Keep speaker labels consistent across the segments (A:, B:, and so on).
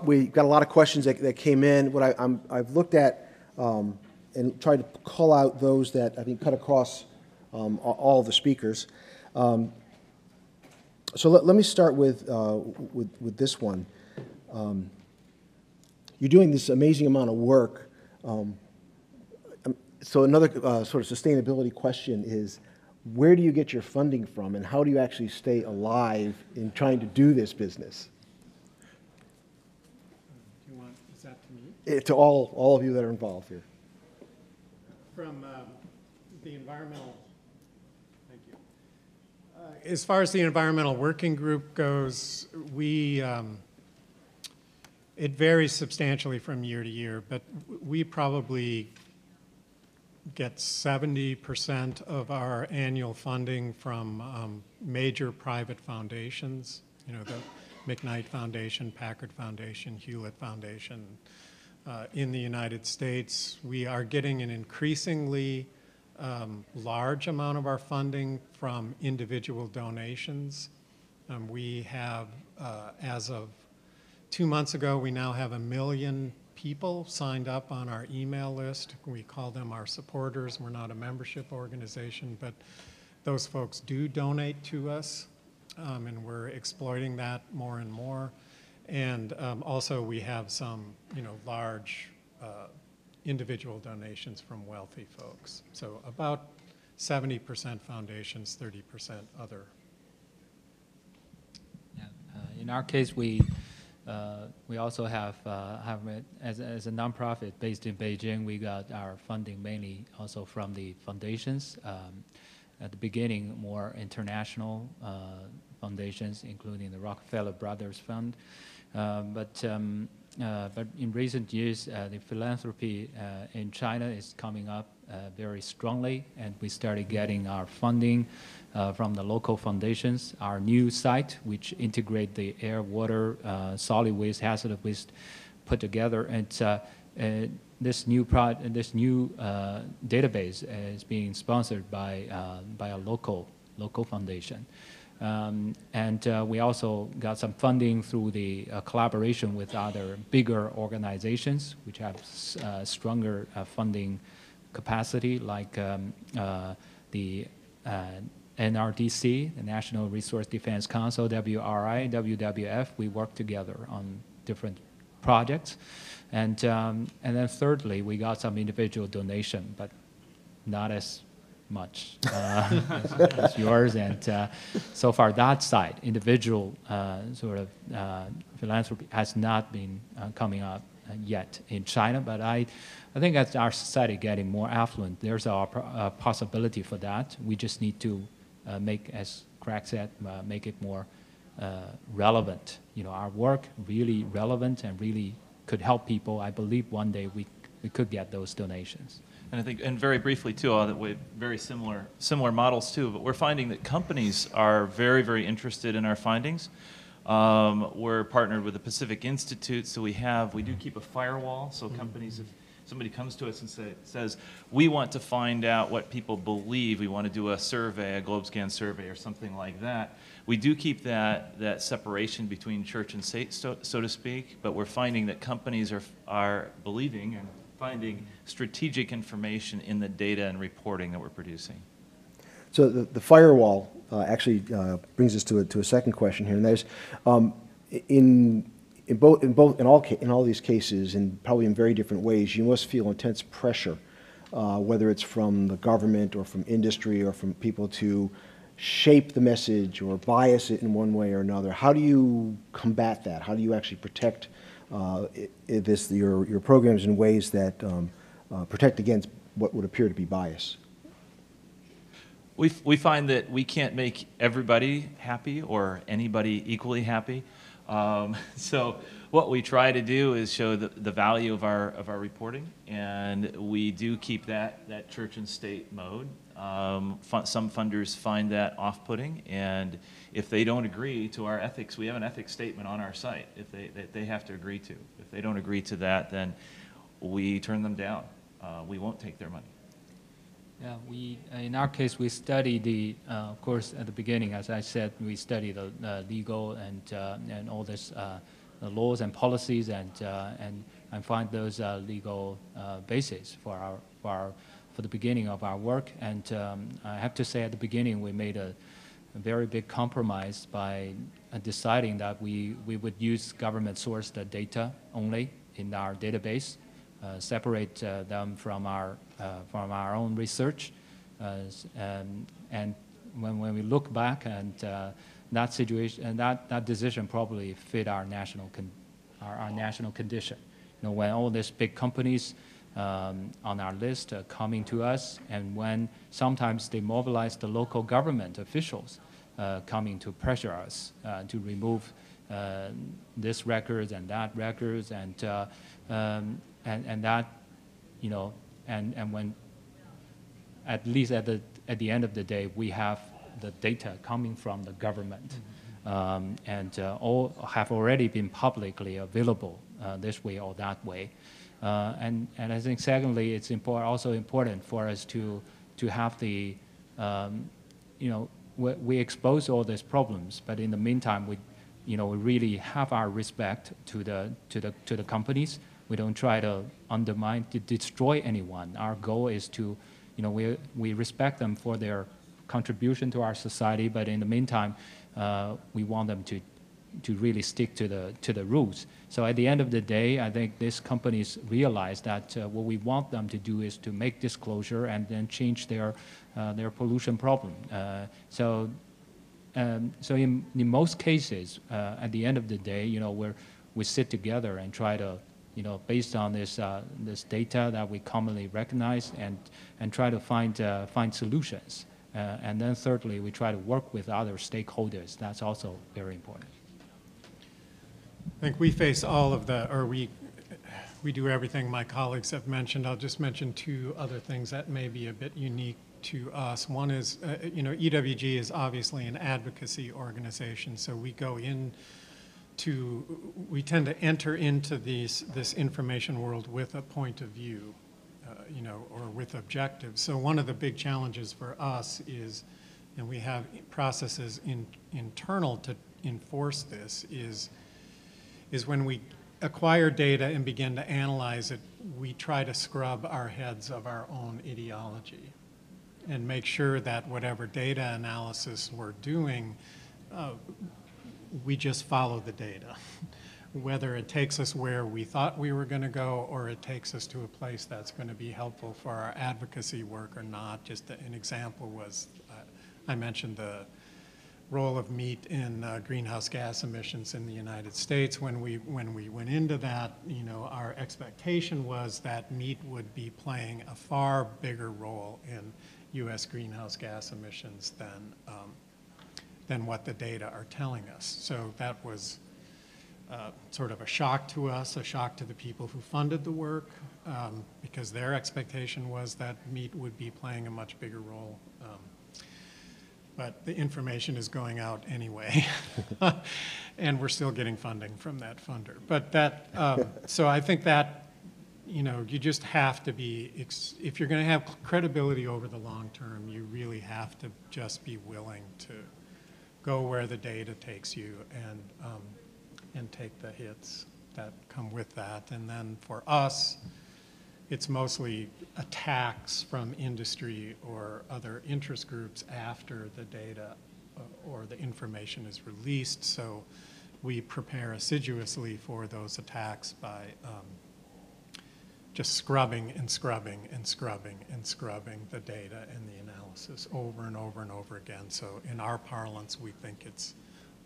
A: We got a lot of questions that came in. What I've looked at and tried to call out those that I think cut across all of the speakers. So let me start with this one. You're doing this amazing amount of work. So another sort of sustainability question is, where do you get your funding from, and how do you actually stay alive in trying to do this business?
B: Is that to me?
A: To all of you that are involved here.
B: From the environmental, thank you. As far as the environmental working group goes, it varies substantially from year to year, but we probably get 70% of our annual funding from major private foundations, you know, the McKnight Foundation, Packard Foundation, Hewlett Foundation. In the United States, we are getting an increasingly large amount of our funding from individual donations. We have, as of 2 months ago, we now have 1 million people signed up on our email list. We call them our supporters. We're not a membership organization, but those folks do donate to us, and we're exploiting that more and more. And also we have some, you know, large individual donations from wealthy folks. So about 70% foundations, 30% other.
C: Yeah. In our case, we also have as a nonprofit based in Beijing, we got our funding mainly also from the foundations. At the beginning, more international foundations, including the Rockefeller Brothers Fund. But in recent years, the philanthropy in China is coming up very strongly, and we started getting our funding from the local foundations. Our new site, which integrate the air, water, solid waste, hazardous waste put together, and this new database is being sponsored by a local foundation. We also got some funding through the collaboration with other bigger organizations which have stronger funding capacity, like the NRDC, the National Resource Defense Council, WRI, WWF. We work together on different projects. And then thirdly, we got some individual donation, but not as much as yours. And so far that side, individual sort of philanthropy has not been coming up yet in China, but I think as our society getting more affluent, there's a possibility for that. We just need to make, as Craig said, make it more relevant. You know, our work really relevant and really could help people. I believe one day we could get those donations.
D: And I think, and very briefly too, that we have very similar models too, but we're finding that companies are very, very interested in our findings. We're partnered with the Pacific Institute, so we do keep a firewall, so companies, if somebody comes to us and says, we want to find out what people believe, we want to do a survey, a GlobeScan survey or something like that, we do keep that separation between church and state, so to speak, but we're finding that companies are believing and finding strategic information in the data and reporting that we're producing.
A: So the firewall actually brings us to a second question here, and that is, in all these cases, and probably in very different ways, you must feel intense pressure, whether it's from the government or from industry or from people to shape the message or bias it in one way or another. How do you combat that? How do you actually protect your programs in ways that protect against what would appear to be bias?
D: We find that we can't make everybody happy or anybody equally happy. So what we try to do is show the value of our reporting, and we do keep that church and state mode. Some funders find that off-putting, and if they don't agree to our ethics, we have an ethics statement on our site that they have to agree to. If they don't agree to that, then we turn them down. We won't take their money.
C: Yeah, in our case, we study of course, at the beginning, as I said, we study the legal and all this laws and policies and find those legal bases for the beginning of our work. And I have to say, at the beginning, we made a very big compromise by deciding that we would use government-sourced data only in our database, separate them from our own research, and when we look back, and that situation and that decision probably fit our national condition. You know, when all these big companies on our list coming to us, and when sometimes they mobilize the local government officials coming to pressure us to remove this records and that records, and that, you know, and when at least at the end of the day, we have the data coming from the government, and all have already been publicly available this way or that way. And I think secondly, it's also important for us to have the, you know, we expose all these problems, but in the meantime, we really have our respect to the companies. We don't try to undermine, to destroy anyone. Our goal is to, you know, we respect them for their contribution to our society, but in the meantime, we want them to really stick to the rules. So at the end of the day, I think these companies realize that what we want them to do is to make disclosure and then change their pollution problem. So in most cases, at the end of the day, you know, we sit together and try to, you know, based on this data that we commonly recognize, and try to find solutions. And then thirdly, we try to work with other stakeholders. That's also very important.
B: I think we face all of the, or we do everything my colleagues have mentioned. I'll just mention two other things that may be a bit unique to us. One is, you know, EWG is obviously an advocacy organization, so we go in we tend to enter into this information world with a point of view, you know, or with objectives. So one of the big challenges for us is, and we have processes internal to enforce this, is when we acquire data and begin to analyze it, we try to scrub our heads of our own ideology and make sure that whatever data analysis we're doing, we just follow the data. Whether it takes us where we thought we were going to go, or it takes us to a place that's going to be helpful for our advocacy work or not. Just an example was, I mentioned the role of meat in greenhouse gas emissions in the United States. When we went into that, you know, our expectation was that meat would be playing a far bigger role in U.S. greenhouse gas emissions than what the data are telling us. So that was sort of a shock to us, a shock to the people who funded the work, because their expectation was that meat would be playing a much bigger role. But the information is going out anyway, and we're still getting funding from that funder. But that, so I think that, you know, you just have to be, if you're going to have credibility over the long term, you really have to just be willing to go where the data takes you and take the hits that come with that. And then for us, it's mostly attacks from industry or other interest groups after the data or the information is released. So we prepare assiduously for those attacks by just scrubbing and scrubbing and scrubbing and scrubbing the data and the analysis over and over and over again. So in our parlance, we think it's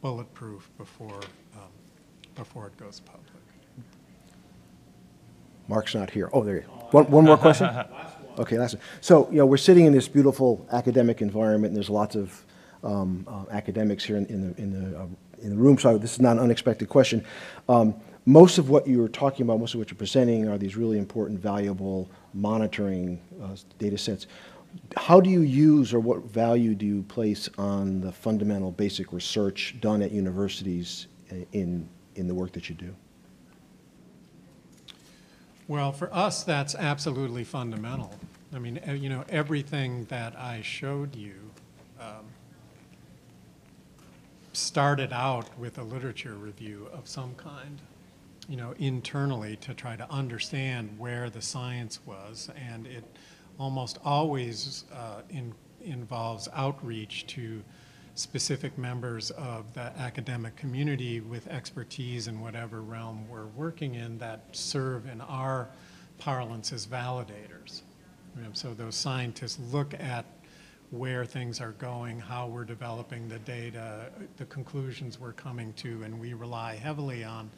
B: bulletproof before it goes public.
A: Mark's not here. Oh, there you go. One more question? Okay, last one. So, you know, we're sitting in this beautiful academic environment, and there's lots of academics here in the room, so this is not an unexpected question. Most of what you were talking about, most of what you're presenting are these really important, valuable monitoring data sets. How do you use, or what value do you place on the fundamental basic research done at universities in the work that you do?
B: Well, for us, that's absolutely fundamental. I mean, you know, everything that I showed you started out with a literature review of some kind, you know, internally to try to understand where the science was, and it almost always involves outreach to specific members of the academic community with expertise in whatever realm we're working in that serve in our parlance as validators. So those scientists look at where things are going, how we're developing the data, the conclusions we're coming to, and we rely heavily on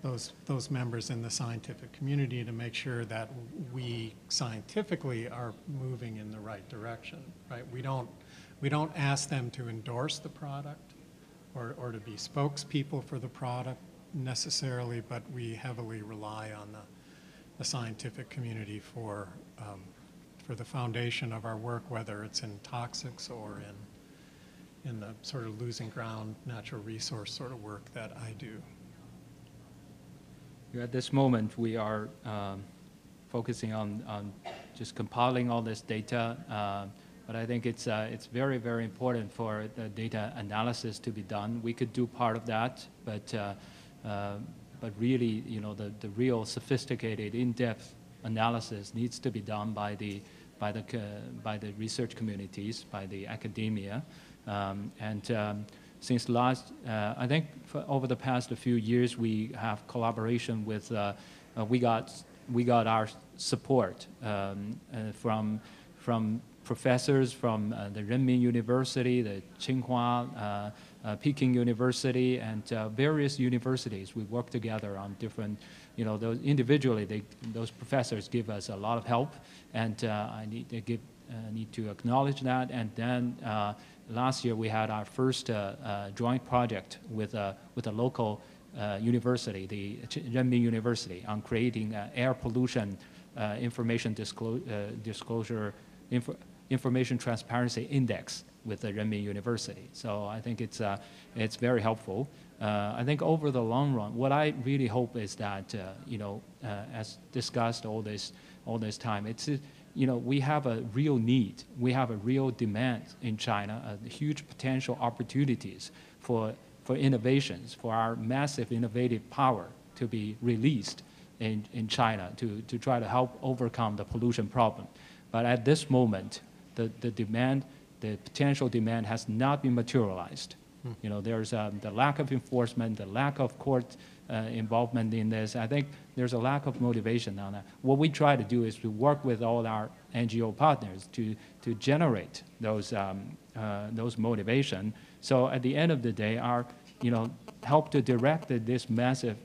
B: those members in the scientific community to make sure that we scientifically are moving in the right direction, right? We don't ask them to endorse the product or to be spokespeople for the product necessarily, but we heavily rely on the scientific community for the foundation of our work, whether it's in toxics or in the sort of losing ground natural resource sort of work that I do.
C: At this moment, we are focusing on just compiling all this data, but I think it's very, very important for the data analysis to be done. We could do part of that, but really, you know, the real sophisticated, in-depth analysis needs to be done by the research communities, by the academia, since last, I think over the past few years, we have collaboration with, we got our support from professors from the Renmin University, the Tsinghua, Peking University, and various universities. We work together on different, you know, those individually, those professors give us a lot of help, and I need to acknowledge that. And then last year we had our first joint project with a local university, the Renmin University, on creating air pollution information disclosure information transparency index with the Renmin University. So I think it's very helpful. I think over the long run, what I really hope is that you know, as discussed all this time, it's you know, we have a real need, we have a real demand in China, huge potential opportunities for innovations, for our massive innovative power to be released in China to try to help overcome the pollution problem. But at this moment, the demand, the potential demand has not been materialized. You know, there's the lack of enforcement, the lack of court involvement in this. I think there's a lack of motivation on that. What we try to do is to work with all our NGO partners to generate those motivation. So at the end of the day, our, you know, help to direct this massive,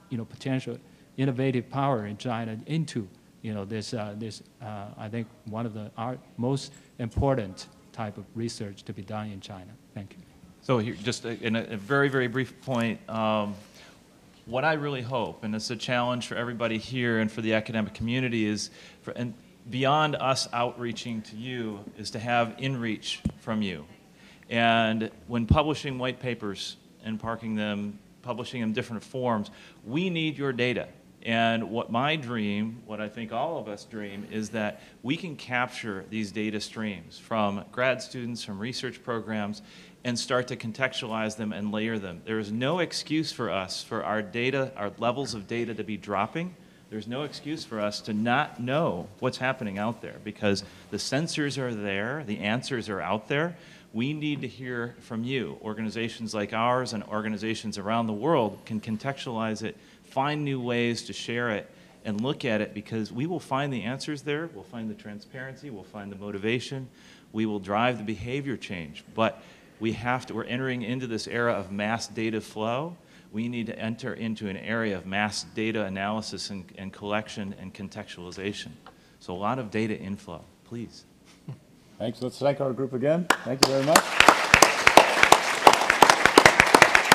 C: you know, potential innovative power in China into, you know, this I think one of our most important type of research to be done in China. Thank you.
D: So here, just in a very, very brief point, what I really hope, and it's a challenge for everybody here and for the academic community, is, and beyond us outreaching to you, is to have in-reach from you. And when publishing white papers and publishing them in different forms, we need your data. And what my dream, what I think all of us dream, is that we can capture these data streams from grad students, from research programs, and start to contextualize them and layer them. There is no excuse for us for our data, our levels of data to be dropping. There's no excuse for us to not know what's happening out there, because the sensors are there, the answers are out there. We need to hear from you. Organizations like ours and organizations around the world can contextualize it, find new ways to share it, and look at it, because we will find the answers there, we'll find the transparency, we'll find the motivation, we will drive the behavior change. But we're entering into this era of mass data flow. We need to enter into an area of mass data analysis and collection and contextualization. So a lot of data inflow, please.
E: Thanks. Let's thank our group again. Thank you very much.